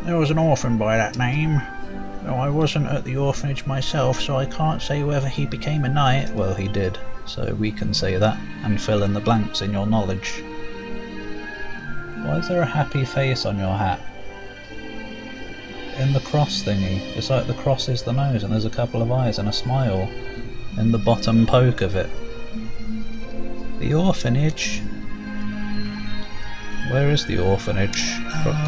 There was an orphan by that name. Though I wasn't at the orphanage myself, so I can't say whether he became a knight. Well, he did, so we can say that and fill in the blanks in your knowledge. Why is there a happy face on your hat? In the cross thingy, it's like the cross is the nose and there's a couple of eyes and a smile in the bottom poke of it. The orphanage? Where is the orphanage?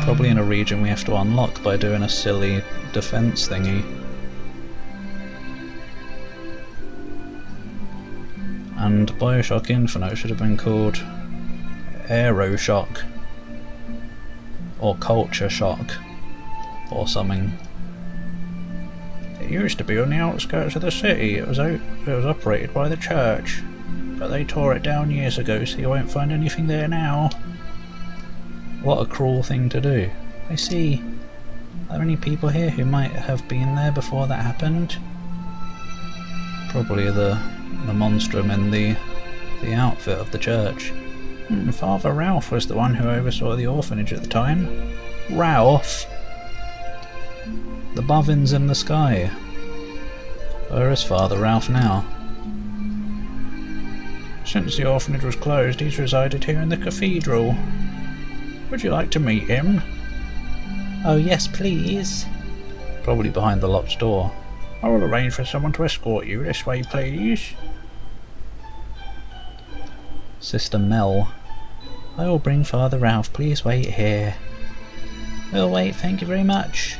Probably in a region we have to unlock by doing a silly defense thingy. And Bioshock Infinite should have been called Aeroshock or Culture Shock or something. It used to be on the outskirts of the city. It was operated by the church, but they tore it down years ago, so you won't find anything there now. What a cruel thing to do. I see. Are there any people here who might have been there before that happened? Probably the monstrum in the outfit of the church. Father Ralph was the one who oversaw the orphanage at the time. Ralph? The bobbins in the sky. Where is Father Ralph now? Since the orphanage was closed, he's resided here in the cathedral. Would you like to meet him? Oh yes, please. Probably behind the locked door. I will arrange for someone to escort you this way, please. Sister Mel. I will bring Father Ralph, please wait here. We'll wait, thank you very much.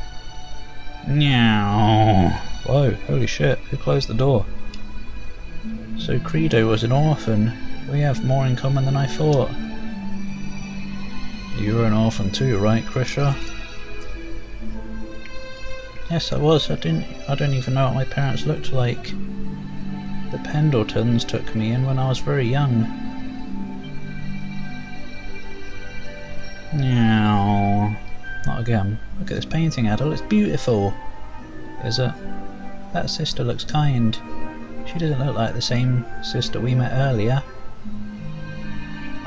Meow. Whoa, holy shit, who closed the door? So Credo was an orphan. We have more in common than I thought. You were an orphan too, right, Krisha? Yes, I was. I don't even know what my parents looked like. The Pendletons took me in when I was very young. Meow. Not again. Look at this painting, Adol. It's beautiful. Is it? That sister looks kind. She doesn't look like the same sister we met earlier.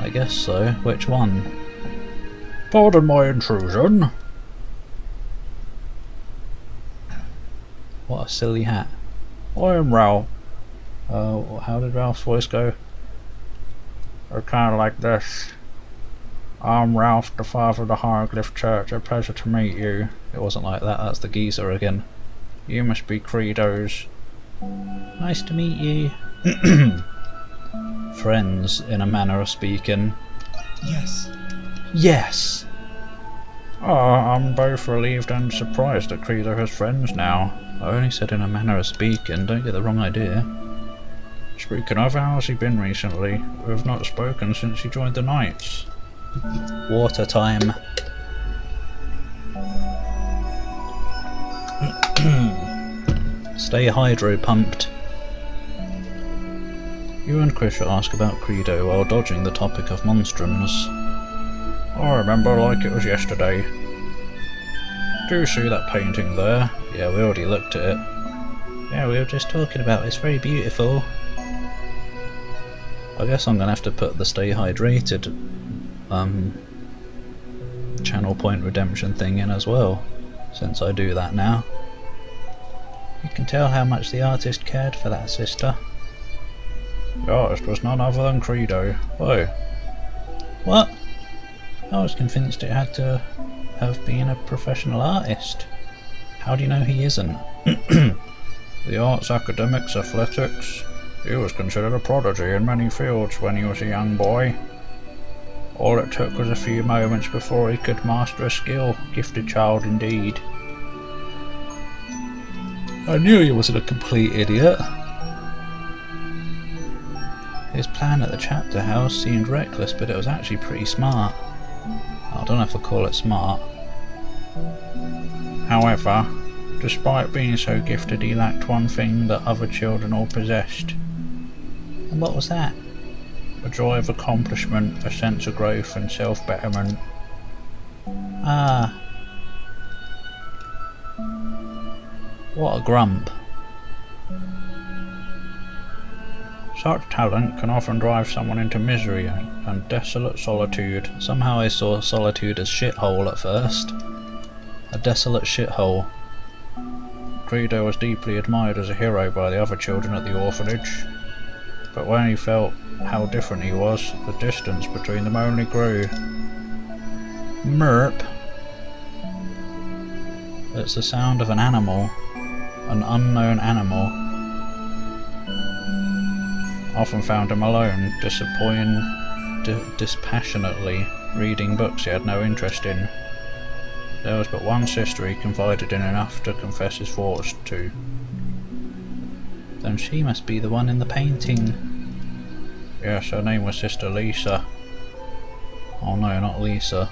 I guess so. Which one? Pardon my intrusion. What a silly hat. I am Ralph. How did Ralph's voice go? Or kind of like this. I'm Ralph, the father of the Hieroglyph Church. A pleasure to meet you. It wasn't like that. That's the geezer again. You must be Credo's. Nice to meet you. Friends, in a manner of speaking. Yes. Yes! I'm both relieved and surprised that Credo has friends now. I only said in a manner of speaking, don't get the wrong idea. Speaking of, how has he been recently? We've not spoken since he joined the Knights. Water time. Stay hydro pumped. You and Krisha ask about Credo while dodging the topic of monstrums. I remember like it was yesterday. Do you see that painting there? Yeah, we already looked at it. Yeah, we were just talking about it. It's very beautiful. I guess I'm gonna have to put the stay hydrated channel point redemption thing in as well, since I do that now. You can tell how much the artist cared for that sister. The artist was none other than Credo. Whoa. What? I was convinced it had to have been a professional artist. How do you know he isn't? The arts, academics, athletics. He was considered a prodigy in many fields when he was a young boy. All it took was a few moments before he could master a skill. Gifted child indeed. I knew he wasn't a complete idiot. His plan at the chapter house seemed reckless, but it was actually pretty smart. I don't know if I call it smart. However, despite being so gifted, he lacked one thing that other children all possessed. And what was that? A joy of accomplishment, a sense of growth and self-betterment. Ah. What a grump. Such talent can often drive someone into misery and desolate solitude. Somehow I saw solitude as shithole at first. A desolate shithole. Credo was deeply admired as a hero by the other children at the orphanage, but when he felt how different he was, the distance between them only grew. Merp. It's the sound of an animal, an unknown animal. Often found him alone, dispassionately reading books he had no interest in. There was but one sister he confided in enough to confess his thoughts to. Then she must be the one in the painting. Yes, her name was Sister Lisa. Oh no, not Lisa.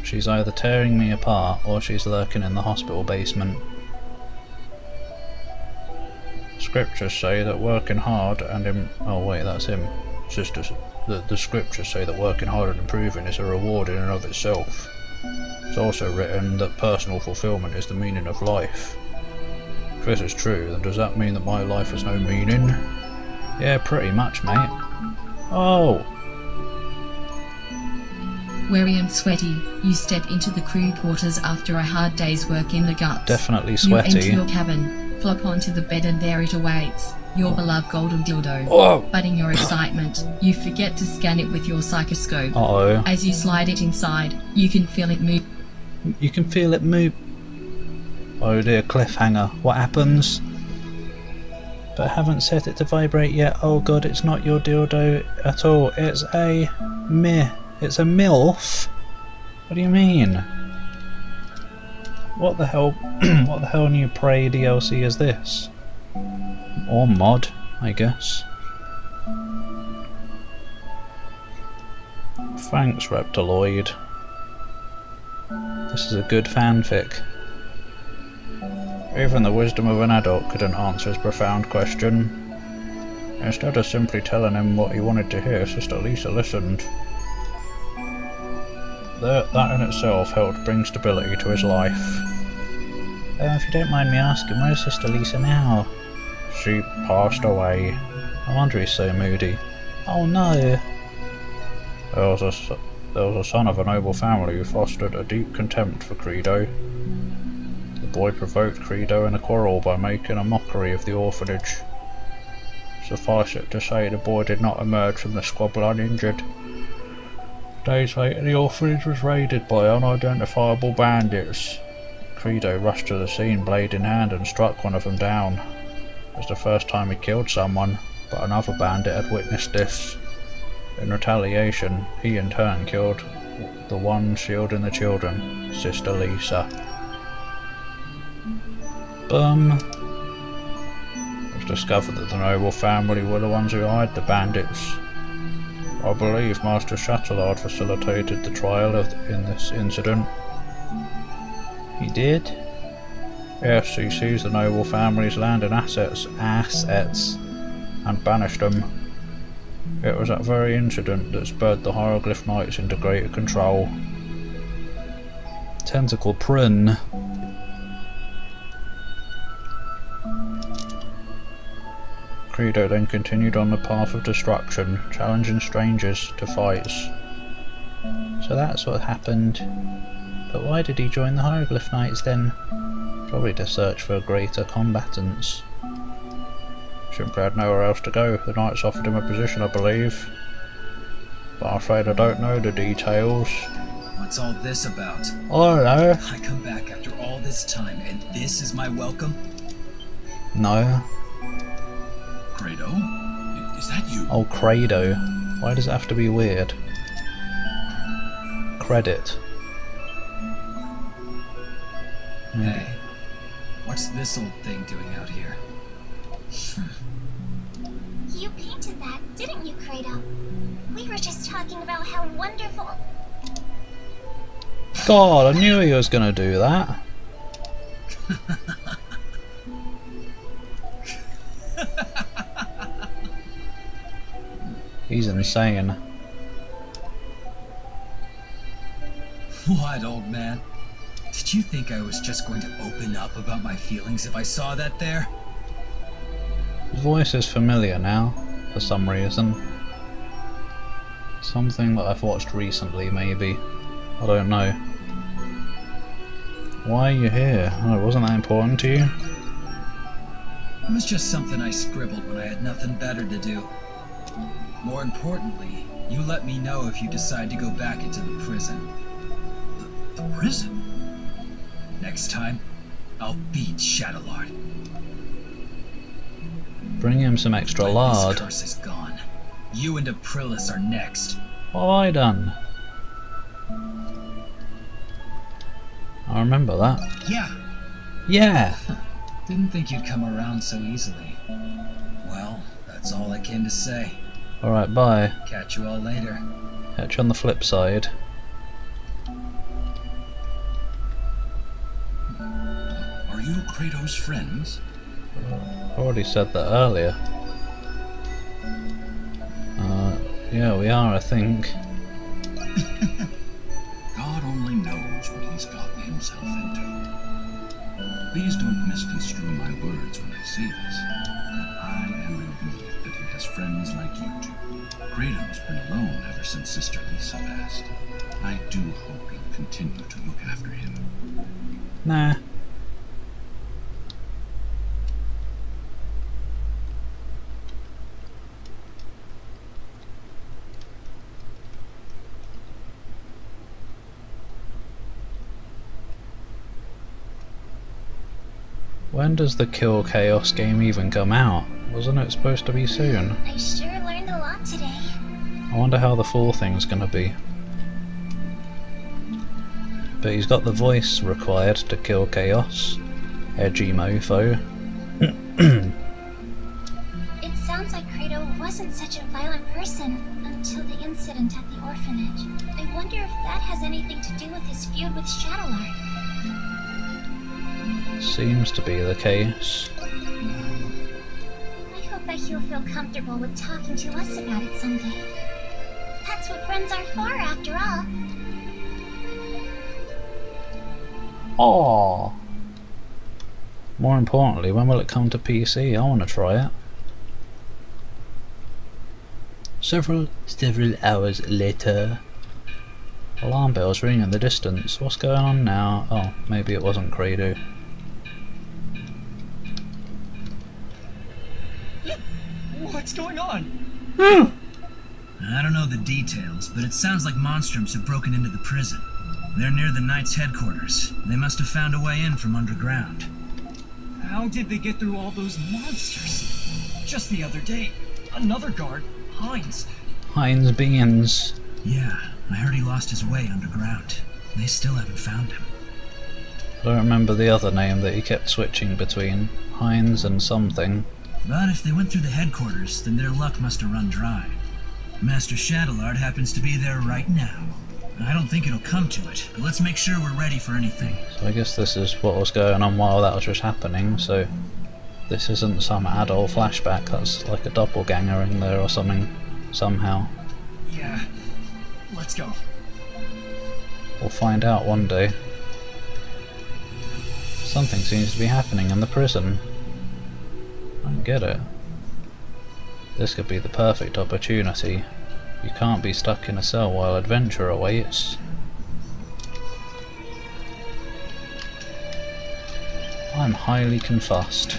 She's either tearing me apart or she's lurking in the hospital basement. Scriptures say that working hard and oh wait, that's him. Sisters. The scriptures say that working hard and improving is a reward in and of itself. It's also written that personal fulfillment is the meaning of life. If this is true, then does that mean that my life has no meaning? Yeah, pretty much, mate. Oh! Weary and sweaty, you step into the crew quarters after a hard day's work in the guts. Definitely sweaty. You enter your cabin, flop onto the bed, and there it awaits, your beloved golden dildo. Oh! But in your excitement, you forget to scan it with your psychoscope. Uh-oh. As you slide it inside, you can feel it move. You can feel it move. Oh dear, cliffhanger. What happens? But I haven't set it to vibrate yet. Oh god, it's not your dildo at all. It's a It's a MILF? What do you mean? What the hell what the hell new Prey DLC is this? Or mod, I guess. Thanks, Reptiloid. This is a good fanfic. Even the wisdom of an adult couldn't answer his profound question. Instead of simply telling him what he wanted to hear, Sister Lisa listened. That in itself helped bring stability to his life. If you don't mind me asking, where's Sister Lisa now? She passed away. No wonder he's so moody. Oh no! There was a son of a noble family who fostered a deep contempt for Credo. The boy provoked Credo in a quarrel by making a mockery of the orphanage. Suffice it to say, the boy did not emerge from the squabble uninjured. Days later, the orphanage was raided by unidentifiable bandits. Credo rushed to the scene, blade in hand, and struck one of them down. It was the first time he killed someone, but another bandit had witnessed this. In retaliation, he in turn killed the one shielding the children, Sister Lisa. Boom. It was discovered that the noble family were the ones who hired the bandits. I believe Master Chatillard facilitated the trial in this incident. He did? Yes, he seized the noble family's land and assets, and banished them. It was that very incident that spurred the Hieroglyph Knights into greater control. Tentacle Prun. Credo then continued on the path of destruction, challenging strangers to fights. So that's what happened. But why did he join the Hieroglyph Knights then? Probably to search for greater combatants. Simply had nowhere else to go. The Knights offered him a position, I believe. But I'm afraid I don't know the details. What's all this about? I don't know. I come back after all this time, and this is my welcome? No. Credo? Is that you? Oh, Credo. Why does it have to be weird? Credit. Hey, what's this old thing doing out here? You painted that, didn't you, Credo? We were just talking about how wonderful... God, I knew he was gonna do that. He's insane. What, old man? Did you think I was just going to open up about my feelings if I saw that there? His voice is familiar now, for some reason. Something that I've watched recently, maybe. I don't know. Why are you here? Oh, wasn't that important to you? It was just something I scribbled when I had nothing better to do. More importantly, you let me know if you decide to go back into the prison. The prison? Next time, I'll beat Shadowlord. Bring him some extra When lard. this curse is gone, you and Aprilis are next. What have I done? I remember that. Yeah. Yeah! Didn't think you'd come around so easily. Well, that's all I came to say. Alright, bye. Catch you all later. Catch you on the flip side. Are you Kratos' friends? I already said that earlier. Yeah, we are, I think. God only knows what he's gotten himself into. Please don't misconstrue my words when I say this, but I am relieved that he has friends like you two. Kratos' been alone ever since Sister Lisa passed. I do hope you'll continue to look after him. Nah. When does the Kill Chaos game even come out? Wasn't it supposed to be soon? I sure learned a lot today. I wonder how the full thing's gonna be. But he's got the voice required to kill Chaos. Edgy mofo. It sounds like Kratos wasn't such a violent person until the incident at the orphanage. I wonder if that has anything to do with his feud with Shadowlord. Seems to be the case. I hope that he'll feel comfortable with talking to us about it someday. That's what friends are for, after all. Aww. More importantly, when will it come to PC? I want to try it. Several hours later. Alarm bells ring in the distance. What's going on now? Oh, maybe it wasn't Credo. What's going on? I don't know the details, but it sounds like Monstrums have broken into the prison. They're near the Knight's headquarters. They must have found a way in from underground. How did they get through all those monsters? Just the other day, another guard, Heinz. Heinz Beans. Yeah, I heard he lost his way underground. They still haven't found him. I don't remember the other name that he kept switching between. Heinz and something. But if they went through the headquarters, then their luck must have run dry. Master Shadowlord happens to be there right now. I don't think it'll come to it, but let's make sure we're ready for anything. So I guess this is what was going on while that was just happening, so this isn't some adult flashback, that's like a doppelganger in there or something, somehow. Yeah, let's go. We'll find out one day. Something seems to be happening in the prison. I don't get it. This could be the perfect opportunity. You can't be stuck in a cell while adventure awaits. I'm highly confussed.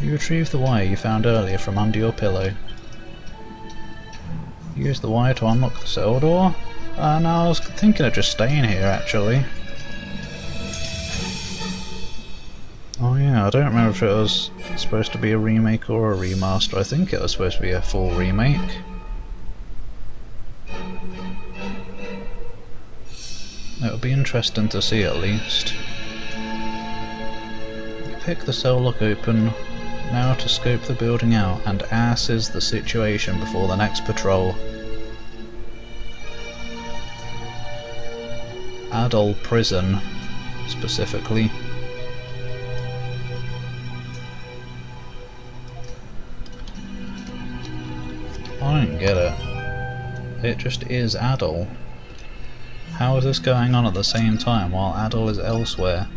You retrieve the wire you found earlier from under your pillow. Use the wire to unlock the cell door? No, I was thinking of just staying here actually. Oh yeah, I don't remember if it was supposed to be a remake or a remaster. I think it was supposed to be a full remake. It would be interesting to see at least. You pick the cell lock open, now to scope the building out and assess the situation before the next patrol. Adult prison, specifically. I don't get it. It just is Adol. How is this going on at the same time while Adol is elsewhere?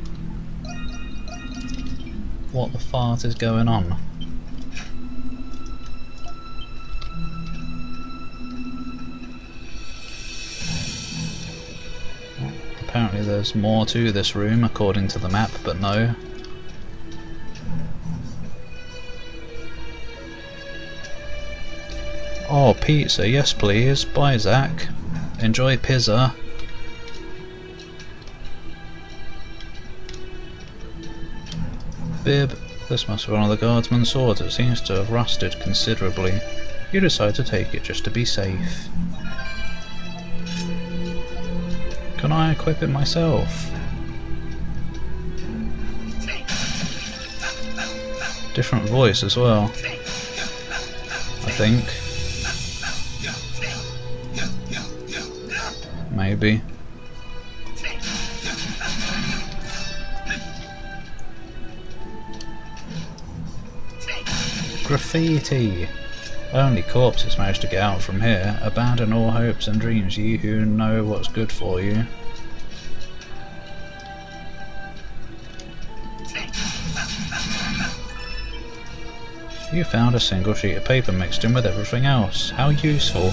What the fart is going on? Apparently there's more to this room according to the map, but no. Oh, pizza, yes please. Bye, Zach. Enjoy pizza. Bib, this must be one of the guardsman's swords. It seems to have rusted considerably. You decide to take it just to be safe. Can I equip it myself? Different voice as well, I think. Maybe. Graffiti! Only corpses manage to get out from here. Abandon all hopes and dreams, ye who know what's good for you. You found a single sheet of paper mixed in with everything else. How useful!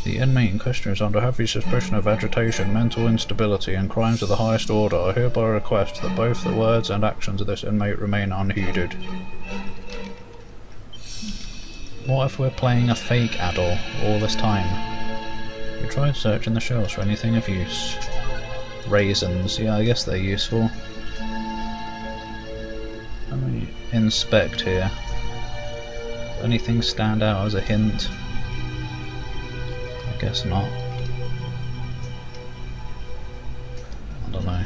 The inmate in question is under heavy suspicion of agitation, mental instability, and crimes of the highest order. I hereby request that both the words and actions of this inmate remain unheeded. What if we're playing a fake adult all this time? You tried searching the shelves for anything of use. Raisins, yeah, I guess they're useful. Let me inspect here. Anything stand out as a hint? I guess not. I don't know.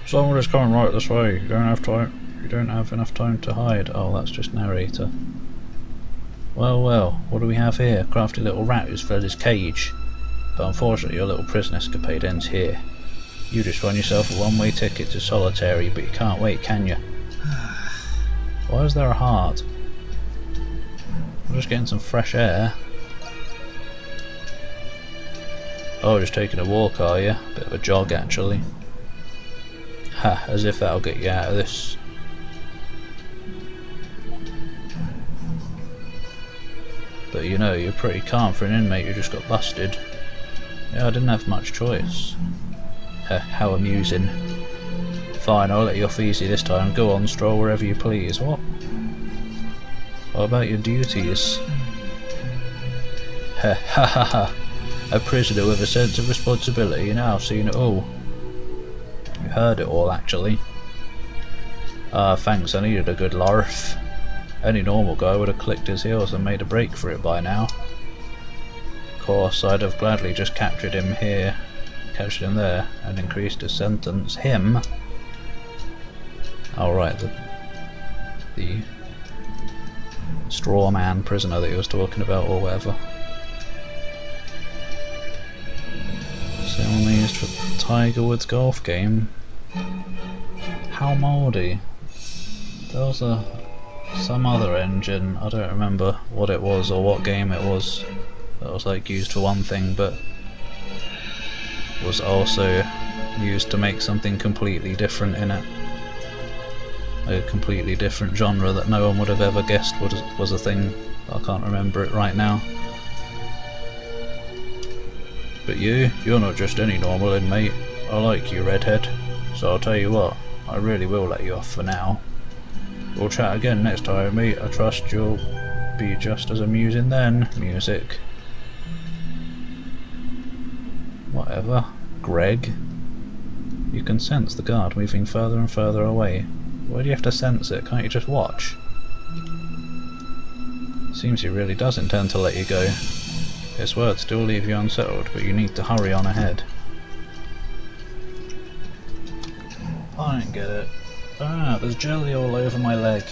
Someone is coming right this way. You don't have time. You don't have enough time to hide. Oh, that's just narrator. Well, well. What do we have here? Crafty little rat who's filled his cage. But unfortunately, your little prison escapade ends here. You just won yourself a one-way ticket to solitary, but you can't wait, can you? Why is there a heart? I'm just getting some fresh air. Oh, just taking a walk, are you? Bit of a jog, actually. Ha, as if that'll get you out of this. But you know, you're pretty calm for an inmate who just got busted. Yeah, I didn't have much choice. How amusing. Fine, I'll let you off easy this time. Go on, stroll wherever you please. What? What about your duties? Ha ha ha ha. A prisoner with a sense of responsibility. Now I've seen it all. You heard it all, actually. Ah, thanks, I needed a good larf. Any normal guy would have clicked his heels and made a break for it by now. Of course, I'd have gladly just captured him here, captured him there, and increased his sentence. Him? Oh right, the straw man prisoner that he was talking about, or whatever. Only used for Tiger Woods golf game. How mouldy? There was some other engine, I don't remember what it was or what game it was, that was like used for one thing but was also used to make something completely different in it. A completely different genre that no one would have ever guessed was a thing. I can't remember it right now. But you're not just any normal inmate. I like you, redhead. So I'll tell you what, I really will let you off for now. We'll chat again next time, mate. I trust you'll be just as amusing then. Music. Whatever. Greg. You can sense the guard moving further and further away. Why do you have to sense it? Can't you just watch? Seems he really does intend to let you go. His words still leave you unsettled, but you need to hurry on ahead. I don't get it. Ah, there's jelly all over my leg.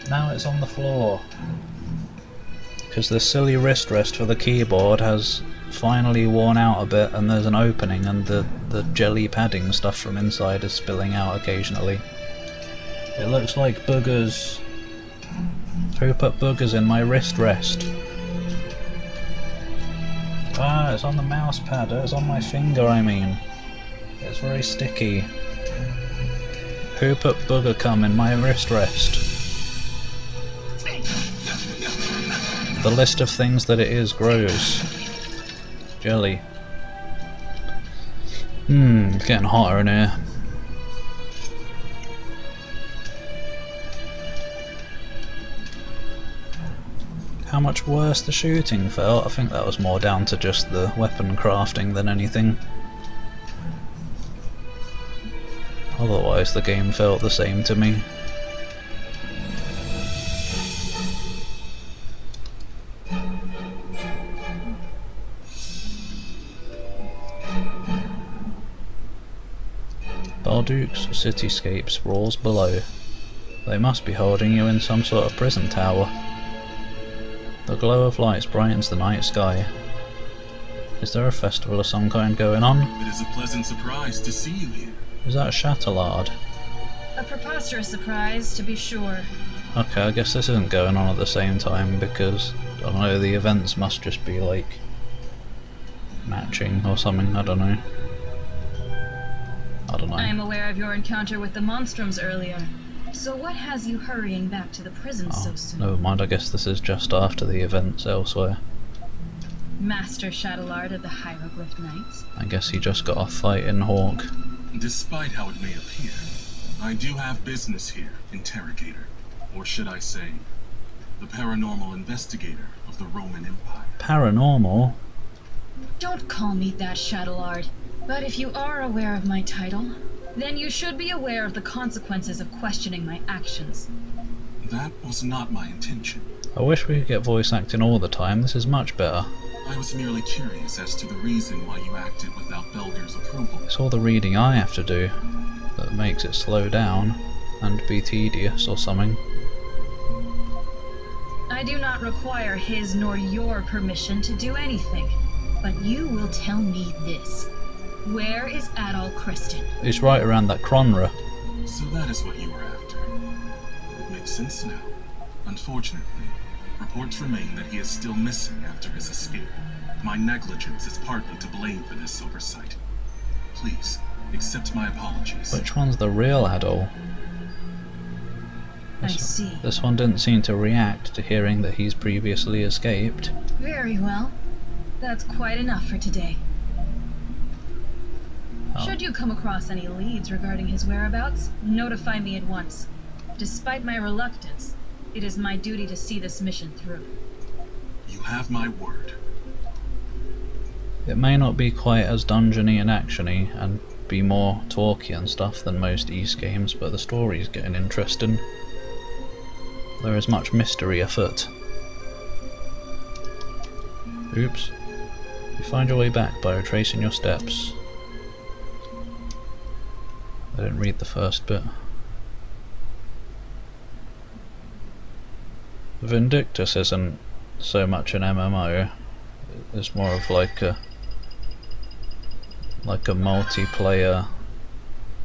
Now it's on the floor. Because the silly wrist rest for the keyboard has finally worn out a bit and there's an opening and the jelly padding stuff from inside is spilling out occasionally. It looks like boogers. Who put boogers in my wrist rest? Ah, it's on the mouse pad, it's on my finger I mean. It's very sticky. Who put booger cum in my wrist rest? the list of things that it is grows. Jelly. It's getting hotter in here. How much worse the shooting felt. I think that was more down to just the weapon crafting than anything. Otherwise the game felt the same to me. Balduke's cityscape sprawls below. They must be holding you in some sort of prison tower. The glow of lights brightens the night sky. Is there a festival of some kind going on? It is a pleasant surprise to see you here. Is that a Chatellard? A preposterous surprise, to be sure. Okay, I guess this isn't going on at the same time because, I don't know, the events must just be like matching or something, I don't know. I am aware of your encounter with the Monstrums earlier. So what has you hurrying back to the prison so soon? Never mind, I guess this is just after the events elsewhere. Master Chatellard of the Hieroglyph Knights. I guess he just got off fighting Hawk. Despite how it may appear, I do have business here, Interrogator. Or should I say, the paranormal investigator of the Roman Empire. Paranormal? Don't call me that, Chatellard. But if you are aware of my title, then you should be aware of the consequences of questioning my actions. That was not my intention. I wish we could get voice acting all the time, this is much better. I was merely curious as to the reason why you acted without Belger's approval. It's all the reading I have to do that makes it slow down and be tedious or something. I do not require his nor your permission to do anything, but you will tell me this. Where is Adol Kristen? It's right around that Cronra. So that is what you were after. It makes sense now. Unfortunately, reports remain that he is still missing after his escape. My negligence is partly to blame for this oversight. Please, accept my apologies. Which one's the real Adol? I see. This one didn't seem to react to hearing that he's previously escaped. Very well. That's quite enough for today. Should you come across any leads regarding his whereabouts, notify me at once. Despite my reluctance, it is my duty to see this mission through. You have my word. It may not be quite as dungeony and actiony and be more talky and stuff than most East games, but the story's getting interesting. There is much mystery afoot. Oops. You find your way back by retracing your steps. I didn't read the first bit. Vindictus isn't so much an MMO. It's more of like a multiplayer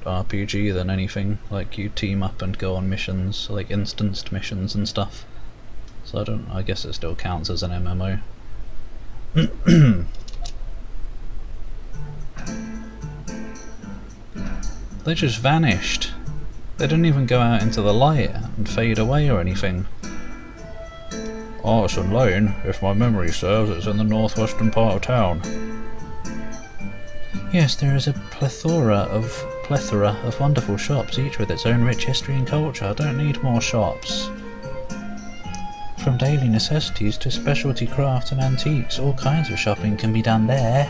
RPG than anything. Like you team up and go on missions, like instanced missions and stuff. So I guess it still counts as an MMO. They just vanished. They didn't even go out into the light and fade away or anything. Artisan Lane, if my memory serves, it's in the northwestern part of town. Yes, there is a plethora of wonderful shops, each with its own rich history and culture. I don't need more shops. From daily necessities to specialty crafts and antiques, all kinds of shopping can be done there.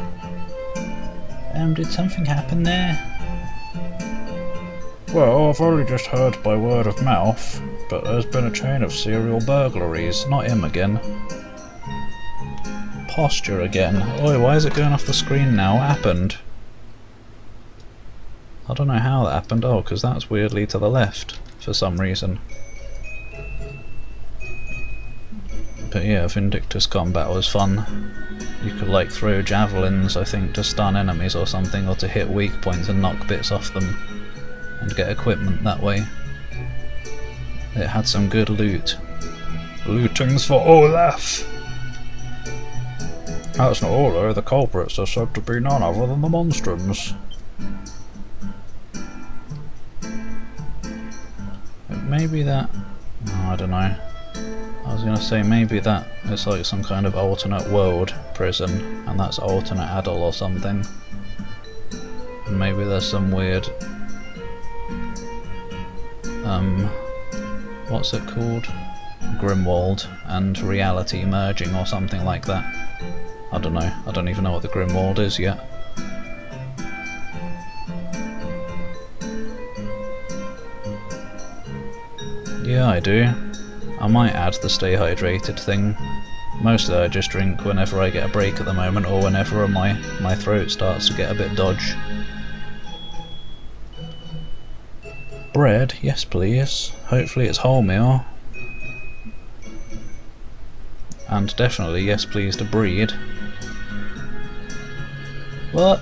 Did something happen there? Well, I've only just heard by word of mouth, but there's been a chain of serial burglaries. Not him again. Posture again. Oi, why is it going off the screen now? What happened? I don't know how that happened. Oh, because that's weirdly to the left for some reason. But yeah, Vindictus combat was fun. You could like throw javelins, I think, to stun enemies or something, or to hit weak points and knock bits off them, and get equipment that way. It had some good loot. Lootings for Olaf! That's not all though, the culprits are said to be none other than the Monstrums. Maybe that... oh, I don't know. I was going to say maybe that it's like some kind of alternate world prison, and that's alternate Adol or something. And maybe there's some weird what's it called? Grimwald and reality merging or something like that. I don't know. I don't even know what the Grimwald is yet. Yeah, I do. I might add the stay hydrated thing. Mostly I just drink whenever I get a break at the moment, or whenever my throat starts to get a bit dodge. Bread, yes please. Hopefully it's wholemeal. And definitely yes please to breed. What?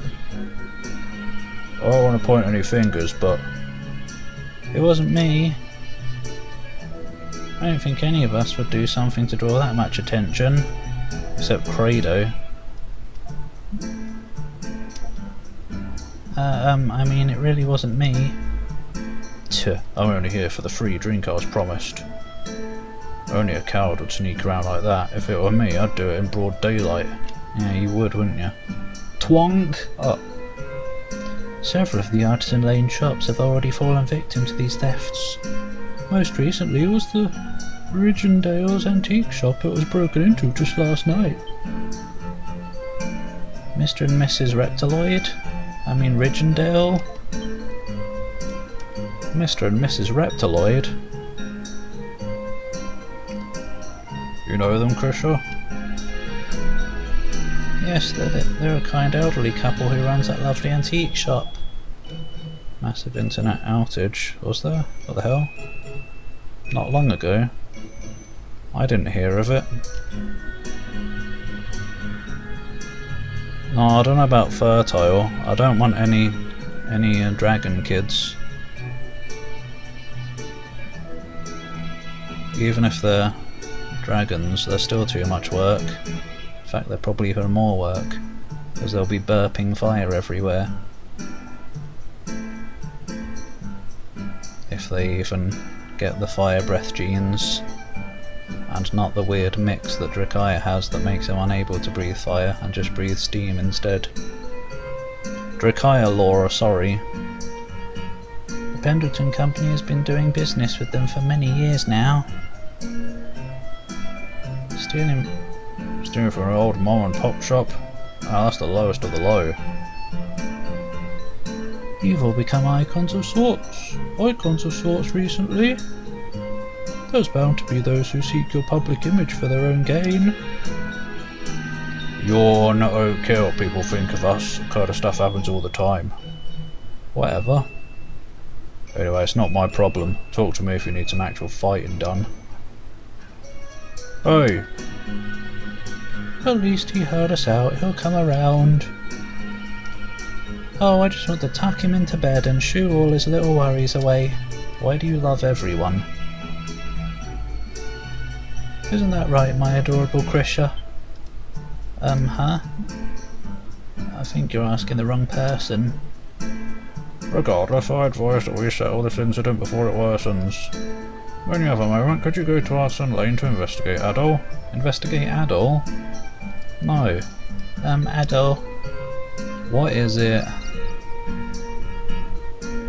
I don't want to point any fingers, but it wasn't me. I don't think any of us would do something to draw that much attention. Except Credo. I mean, it really wasn't me. Tuh, I'm only here for the free drink I was promised. Only a coward would sneak around like that. If it were me, I'd do it in broad daylight. Yeah, you would, wouldn't you? Twonk! Oh. Several of the Artisan Lane shops have already fallen victim to these thefts. Most recently was the Ridgendale's antique shop that was broken into just last night. Mr. and Mrs. Reptiloid? I mean Ridgendale? Mr. and Mrs. Reptiloid? You know them, Krisha? Yes, they're a kind elderly couple who runs that lovely antique shop. Massive internet outage, was there? What the hell? Not long ago. I didn't hear of it. No, I don't know about fertile. I don't want any dragon kids. Even if they're dragons, they're still too much work. In fact, they're probably even more work, because they'll be burping fire everywhere. If they even get the fire breath genes, and not the weird mix that Drakaya has that makes him unable to breathe fire and just breathe steam instead. Drakaya lore, sorry. The Pendleton Company has been doing business with them for many years now. Stealing from an old mom and pop shop? Ah, that's the lowest of the low. You've all become icons of sorts recently. There's bound to be those who seek your public image for their own gain. You're not okay what people think of us. That kind of stuff happens all the time. Whatever. Anyway, it's not my problem. Talk to me if you need some actual fighting done. Hey! At least he heard us out. He'll come around. Oh, I just want to tuck him into bed and shoo all his little worries away. Why do you love everyone? Isn't that right, my adorable Krisha? Huh? I think you're asking the wrong person. Regardless, I advise that we settle this incident before it worsens. When you have a moment, could you go to Artisan Lane to investigate Adol? Investigate Adol? No. Adol. What is it?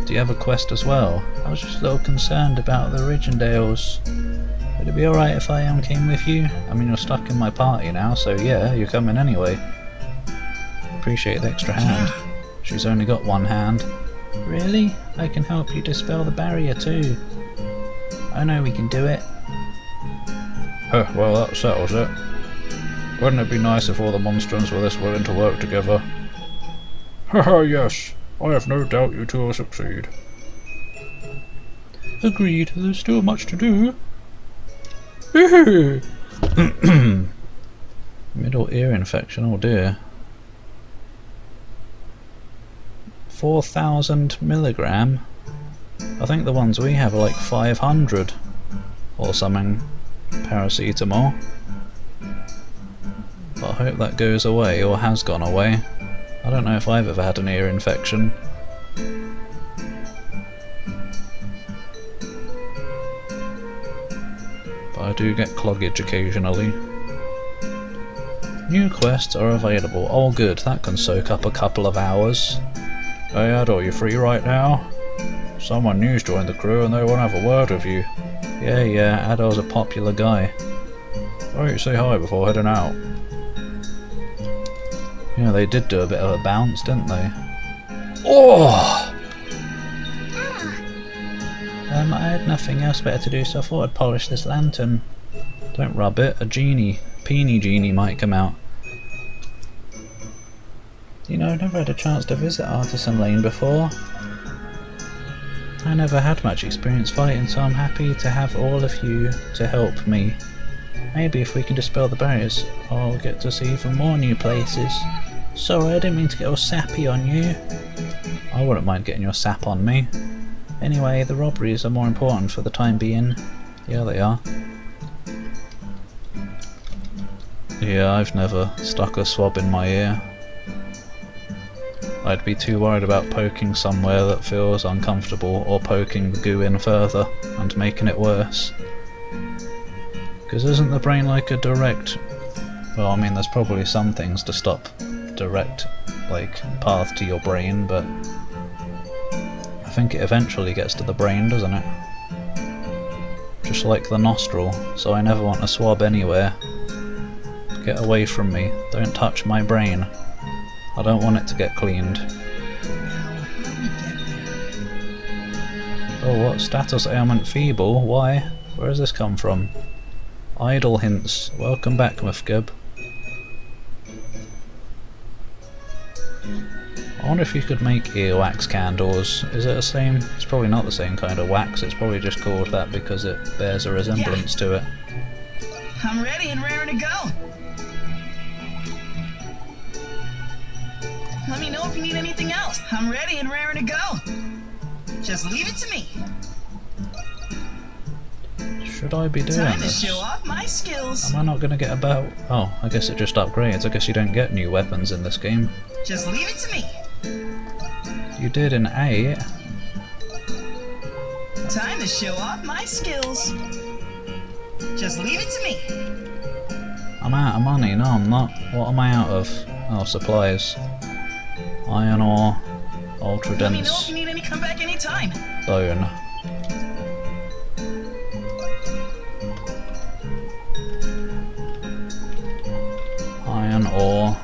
Do you have a quest as well? I was just a little concerned about the Ridgendales. Would it be alright if I came with you? I mean, you're stuck in my party now, so yeah, you're coming anyway. Appreciate the extra hand. She's only got one hand. Really? I can help you dispel the barrier too. I know we can do it. Huh, well that settles it. Wouldn't it be nice if all the monstrums were this willing to work together? Haha, yes. I have no doubt you two will succeed. Agreed, there's still much to do. Middle ear infection, oh dear. 4,000 milligram. I think the ones we have are like 500 or something. Paracetamol. But I hope that goes away, or has gone away. I don't know if I've ever had an ear infection. But I I do get cloggage occasionally. New quests are available. Oh good, that can soak up a couple of hours. Hey Ado, you free right now? Someone new's joined the crew and they want to have a word with you. Yeah, Ado's a popular guy. Why don't you say hi before heading out? Yeah, they did do a bit of a bounce, didn't they? Oh! I had nothing else better to do, so I thought I'd polish this lantern. Don't rub it, a peony genie might come out. You know, I've never had a chance to visit Artisan Lane before. I never had much experience fighting, so I'm happy to have all of you to help me. Maybe if we can dispel the barriers, I'll get to see even more new places. Sorry, I didn't mean to get all sappy on you. I wouldn't mind getting your sap on me. Anyway, the robberies are more important for the time being. Yeah, they are. Yeah, I've never stuck a swab in my ear. I'd be too worried about poking somewhere that feels uncomfortable or poking the goo in further and making it worse. Because isn't the brain like a direct... Well, I mean, there's probably some things to stop direct, like, path to your brain, but I think it eventually gets to the brain, doesn't it? Just like the nostril, so I never want a swab anywhere. Get away from me, don't touch my brain. I don't want it to get cleaned. Oh, what? Status ailment feeble? Why? Where has this come from? Idle hints. Welcome back, Mufgib. I wonder if you could make earwax candles. Is it the same? It's probably not the same kind of wax, it's probably just called that because it bears a resemblance to it. I'm ready and raring to go. Let me know if you need anything else. I'm ready and raring to go. Just leave it to me. Should I be doing Time this? to show off my skills. Am I not going to get about... Oh, I guess it just upgrades. I guess you don't get new weapons in this game. Just leave it to me. You did in 8. Time to show off my skills. Just leave it to me. I'm out of money. No, I'm not. What am I out of? Oh, supplies. Iron ore. Ultra Let me know if dense you need any. Come back anytime. bone. Iron ore.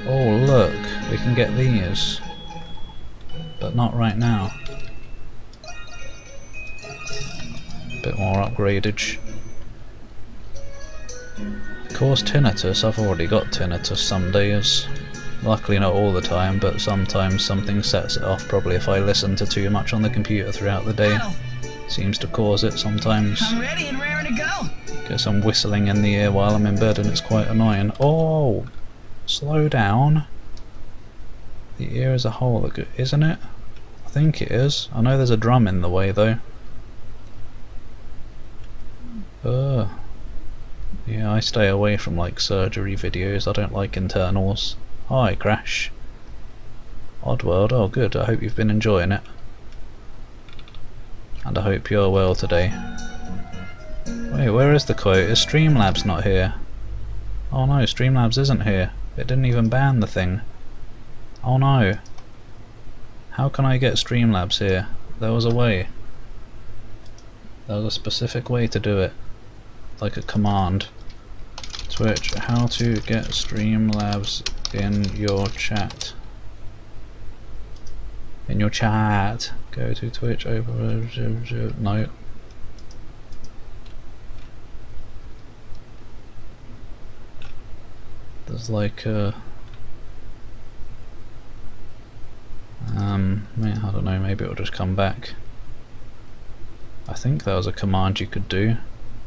Oh look, we can get these. But not right now. Bit more upgradage. Of course, tinnitus. I've already got tinnitus some days. Luckily not all the time, but sometimes something sets it off, probably if I listen to too much on the computer throughout the day. Seems to cause it sometimes. I'm ready and raring to go. Get some whistling in the ear while I'm in bed and it's quite annoying. Oh! Slow down. The ear is a hole, isn't it? I think it is. I know there's a drum in the way though. Yeah, I stay away from like surgery videos. I don't like internals. Hi, Crash. Oddworld, oh good, I hope you've been enjoying it. And I hope you're well today. Wait, where is the quote? Is Streamlabs not here? Oh no, Streamlabs isn't here. It didn't even ban the thing. Oh no. How can I get Streamlabs here? There was a way. There was a specific way to do it. Like a command. Twitch, how to get Streamlabs in your chat. In your chat. Go to Twitch over... No. There's like a... I don't know, maybe it'll just come back. I think there was a command you could do,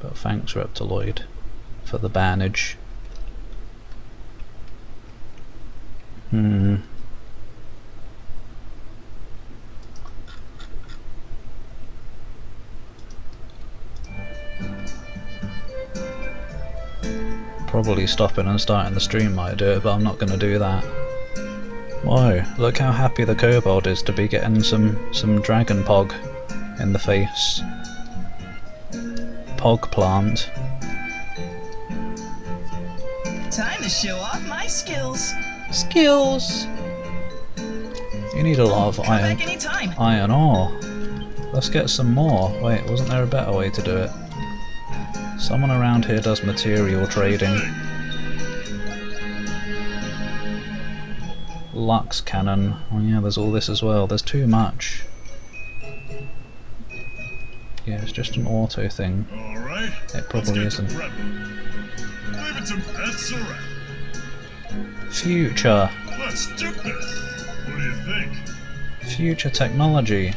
but thanks Reptiloid for the bannage. Probably stopping and starting the stream might do it, but I'm not going to do that. Whoa, look how happy the kobold is to be getting some dragon pog. in the face. Pog plant. Time to show off my skills. Skills! You need a lot of Come back anytime. iron ore. Let's get some more. Wait, wasn't there a better way to do it? Someone around here does material trading. Lux cannon. Oh yeah, there's all this as well. There's too much. Yeah, it's just an auto thing. Alright. It probably isn't. Leave it to pets around. Future. Let's do this. What do you think? Future technology.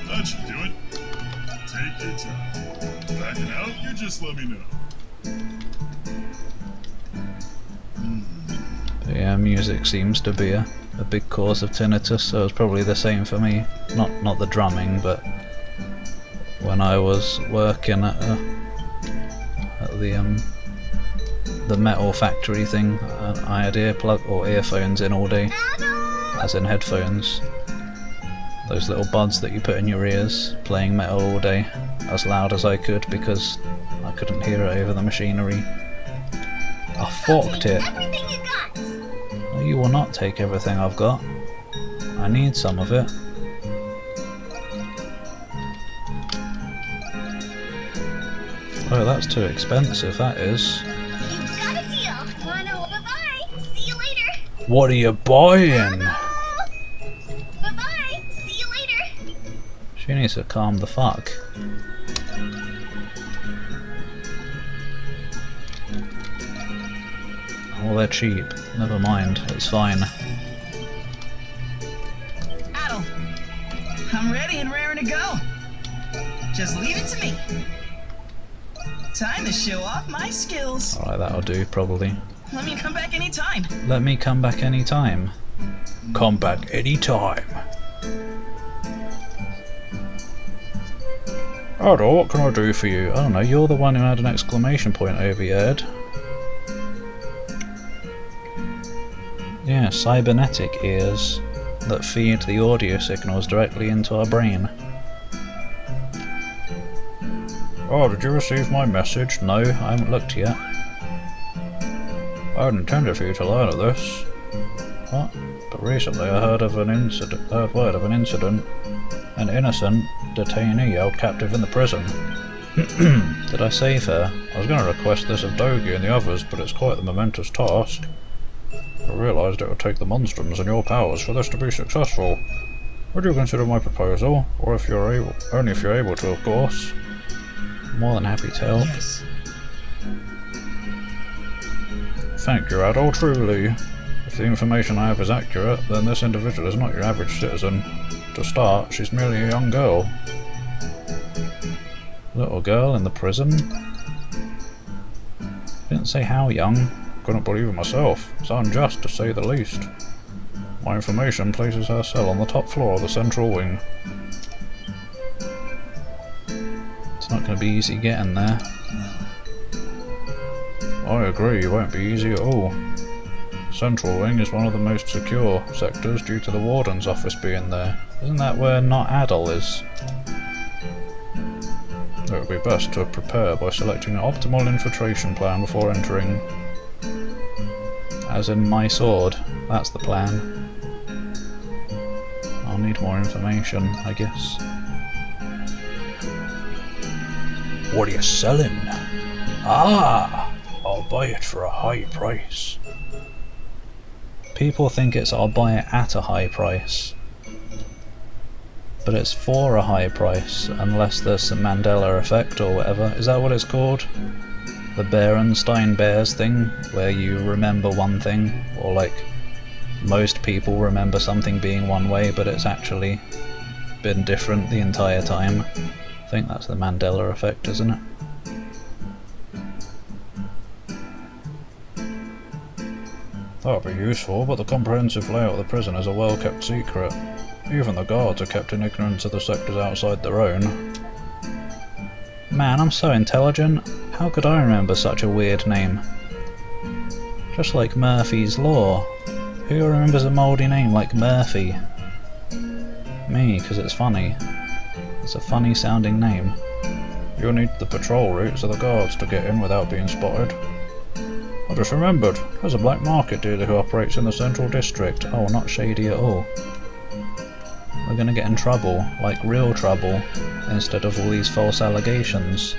That should do it. Take your time. Backing out, you just let me know. But yeah, music seems to be a big cause of tinnitus, so it's probably the same for me. Not the drumming, but when I was working at the metal factory thing, I had earphones in all day, as in headphones. Those little buds that you put in your ears, playing metal all day, as loud as I could because I couldn't hear it over the machinery. I forked it. No, you will not take everything I've got. I need some of it. Oh, that's too expensive, that is. You got a deal. Wanna bye-bye. See you later. What are you buying? Bye-bye. See you later. She needs to calm the fuck. Well, they're cheap. Never mind, it's fine. Adel, I'm ready and raring to go. Just leave it to me. Time to show off my skills. Alright, that'll do, probably. Let me come back anytime. Let me come back anytime. Come back anytime. Adel, what can I do for you? I don't know, you're the one who had an exclamation point over your head. Yeah, cybernetic ears that feed the audio signals directly into our brain. Oh, did you receive my message? No, I haven't looked yet. I hadn't intended for you to learn of this. What? But recently I heard word of an incident. An innocent detainee held captive in the prison. Did I save her? I was going to request this of Dogi and the others, but it's quite the momentous task. I realised it would take the monstrums and your powers for this to be successful. Would you consider my proposal? Or if you're able, only if you're able to, of course. More than happy to help. Yes. Thank you, Adel, truly. If the information I have is accurate, then this individual is not your average citizen. To start, she's merely a young girl. Little girl in the prison? Didn't say how young. Couldn't believe it myself. It's unjust, to say the least. My information places her cell on the top floor of the central wing. It's not going to be easy getting there. I agree, it won't be easy at all. Central wing is one of the most secure sectors due to the warden's office being there. Isn't that where not Adel is? It would be best to prepare by selecting an optimal infiltration plan before entering. As in my sword, that's the plan. I'll need more information, I guess. What are you selling? Ah! I'll buy it for a high price. People think it's I'll buy it at a high price. But it's for a high price, unless there's some Mandela effect or whatever. Is that what it's called? The Berenstain Bears thing, where you remember one thing, or like most people remember something being one way, but it's actually been different the entire time. I think that's the Mandela effect, isn't it? That would be useful, but the comprehensive layout of the prison is a well-kept secret. Even the guards are kept in ignorance of the sectors outside their own. Man, I'm so intelligent. How could I remember such a weird name? Just like Murphy's Law. Who remembers a mouldy name like Murphy? Me, because it's funny. It's a funny sounding name. You need the patrol routes of the guards to get in without being spotted. I just remembered, there's a black market dealer who operates in the central district. Oh, not shady at all. We're gonna get in trouble, like real trouble, instead of all these false allegations.